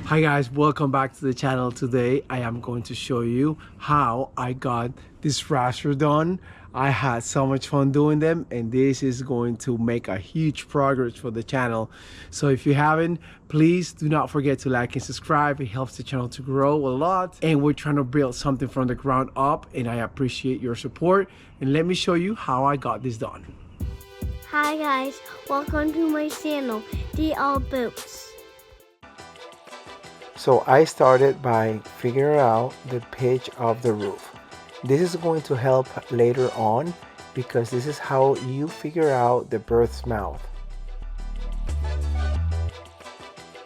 Hi guys, welcome back to the channel. Today I am going to show you how I got this rafter done. I had so much fun doing them, and this is going to make a huge progress for the channel. So if you haven't, please do not forget to like and subscribe. It helps the channel to grow a lot, and we're trying to build something from the ground up, and I appreciate your support. And let me show you how I got this done. Hi guys, welcome to my channel, DL Boots. So I started by figuring out the pitch of the roof. This is going to help later on because this is how you figure out the bird's mouth.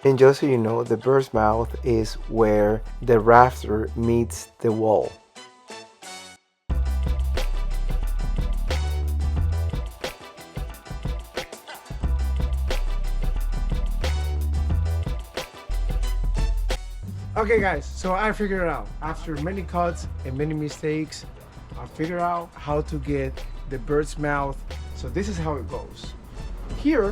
And just so you know, the bird's mouth is where the rafter meets the wall. Okay guys, so I figured it out. After many cuts and many mistakes, I figured out how to get the bird's mouth. So this is how it goes. Here,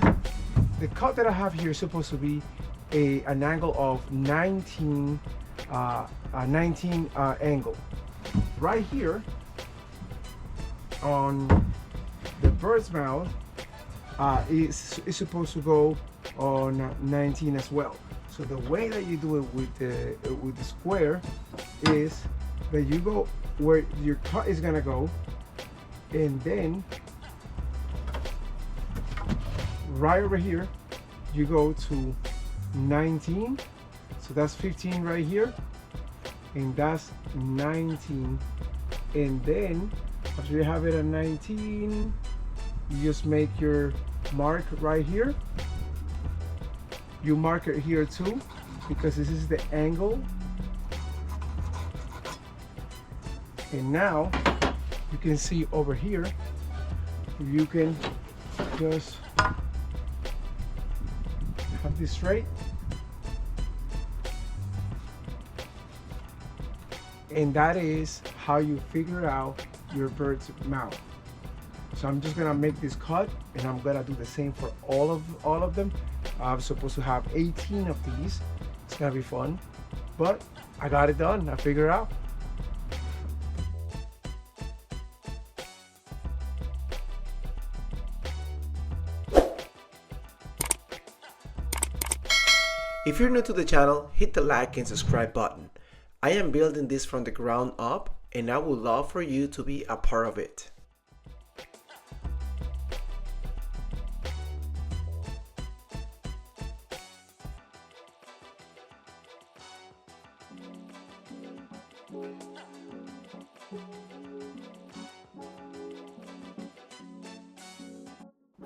the cut that I have here is supposed to be an angle of 19 angle. Right here on the bird's mouth is supposed to go on 19 as well. So the way that you do it with the square is that you go where your cut is gonna go, and then right over here you go to 19. So that's 15 right here, and that's 19. And then after you have it at 19, you just make your mark right here. You mark it here too, because this is the angle. And now you can see over here, you can just have this straight. And that is how you figure out your bird's mouth. So I'm just gonna make this cut, and I'm gonna do the same for all of them. I'm supposed to have 18 of these. It's gonna be fun, but I got it done. I figured it out. If you're new to the channel, hit the like and subscribe button. I am building this from the ground up, and I would love for you to be a part of it.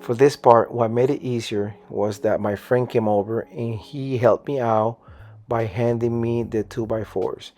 For this part, what made it easier was that my friend came over and he helped me out by handing me the 2x4s.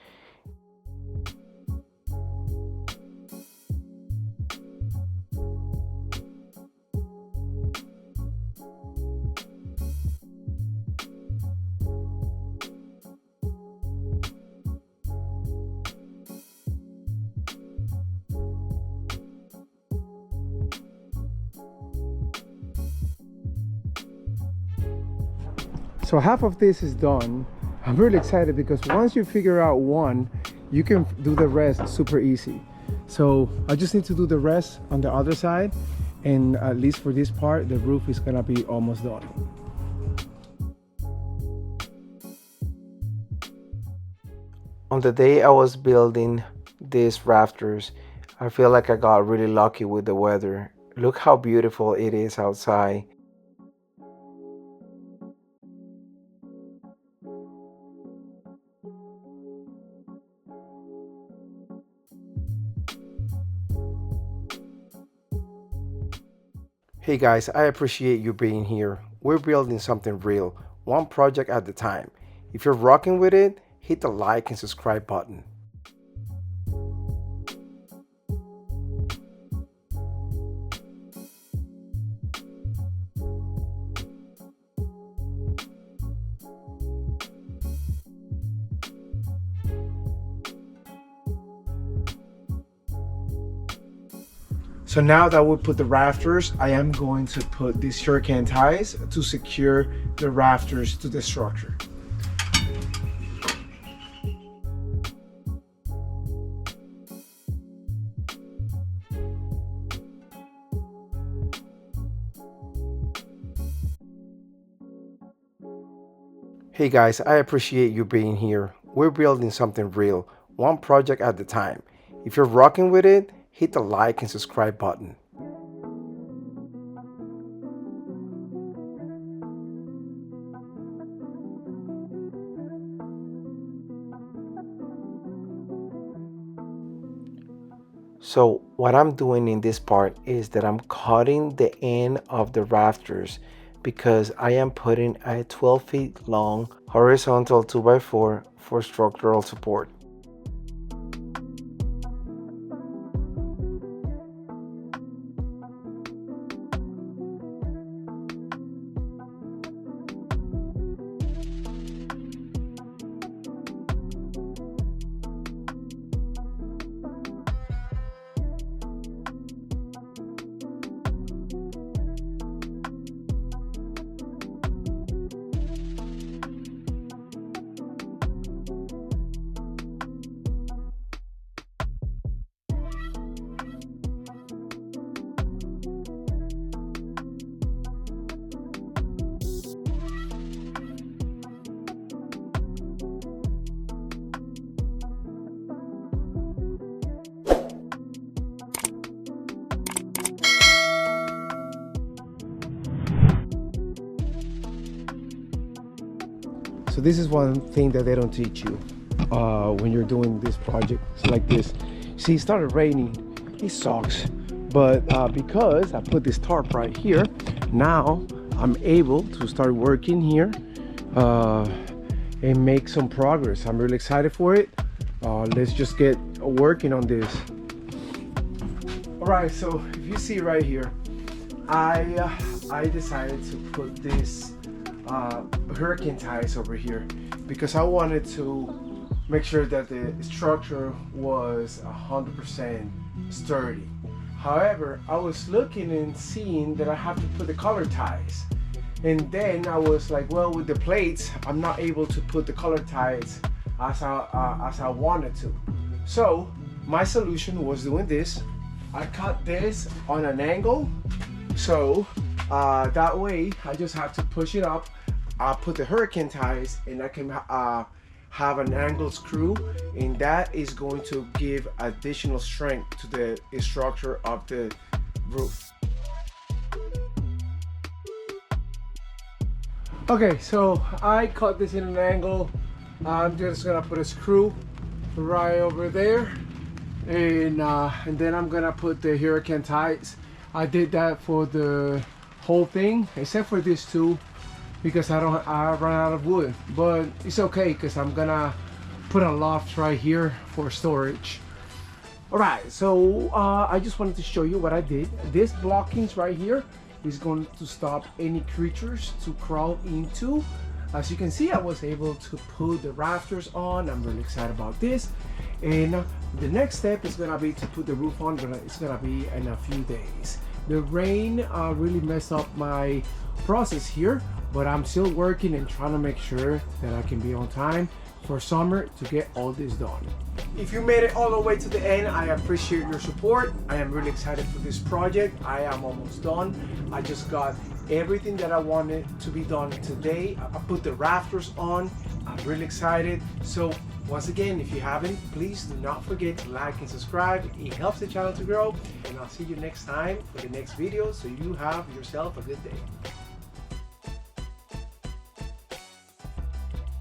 So half of this is done. I'm really excited because once you figure out one, you can do the rest super easy. So I just need to do the rest on the other side, and at least for this part, the roof is gonna be almost done. On the day I was building these rafters, I feel like I got really lucky with the weather. Look how beautiful it is outside. Hey guys, I appreciate you being here. We're building something real, one project at a time. If you're rocking with it, hit the like and subscribe button. So now that we put the rafters, I am going to put these hurricane ties to secure the rafters to the structure. Hey guys, I appreciate you being here. We're building something real, one project at a time. If you're rocking with it, hit the like and subscribe button. So what I'm doing in this part is that I'm cutting the end of the rafters because I am putting a 12 feet long horizontal 2x4 for structural support. So this is one thing that they don't teach you when you're doing this project. It's like this. See, it started raining. It sucks. But because I put this tarp right here, now I'm able to start working here and make some progress. I'm really excited for it. Let's just get working on this. All right, so if you see right here, I decided to put this hurricane ties over here because I wanted to make sure that the structure was 100% sturdy. However, I was looking and seeing that I have to put the color ties, and then I was like, well, with the plates I'm not able to put the color ties as I wanted to. So my solution was doing this. I cut this on an angle, so that way I just have to push it up. I'll put the hurricane ties and I can have an angle screw, and that is going to give additional strength to the structure of the roof. Okay, so I cut this in an angle. I'm just gonna put a screw right over there, and then I'm gonna put the hurricane ties. I did that for the whole thing except for this two because I ran out of wood, but it's okay because I'm gonna put a loft right here for storage. All right, so I just wanted to show you what I did. This blockings right here is going to stop any creatures to crawl into. As you can see, I was able to put the rafters on. I'm really excited about this. And the next step is gonna be to put the roof on, but it's gonna be in a few days. The rain really messed up my process here, but I'm still working and trying to make sure that I can be on time for summer to get all this done. If you made it all the way to the end, I appreciate your support. I am really excited for this project. I am almost done. I just got everything that I wanted to be done today. I put the rafters on. I'm really excited. So once again, if you haven't, please do not forget to like and subscribe. It helps the channel to grow. And I'll see you next time for the next video. So you have yourself a good day.